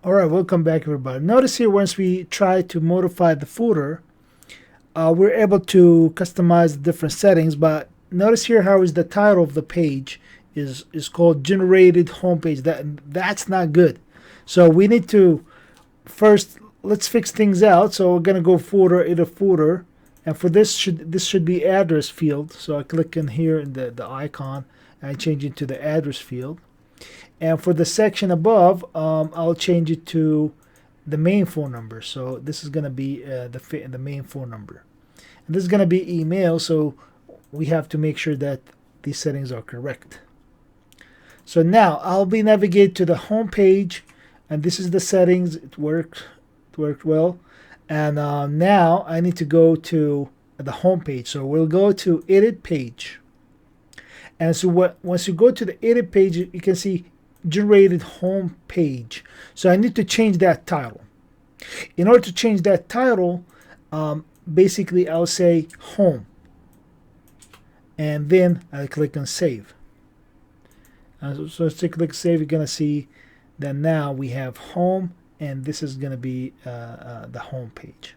All right, welcome back, everybody. Notice here, once we try to modify the footer, we're able to customize the different settings. But notice here how is the title of the page is called generated homepage. That's not good. So we need to first let's fix things out. So we're gonna go footer, edit footer, and for this should be address field. So I click in here in the icon and I change it to the address field. And for the section above, I'll change it to the main phone number. So this is going to be the main phone number. And this is going to be email, so we have to make sure that these settings are correct. So now I'll be navigate to the home page, and this is the settings. It worked well. And now I need to go to the home page. So we'll go to edit page. And so once you go to the edit page, you can see generated home page. So I need to change that title. In order to change that title, basically I'll say home, and then I click on save. So let's click save. You're gonna see that now we have home, and this is gonna be the home page.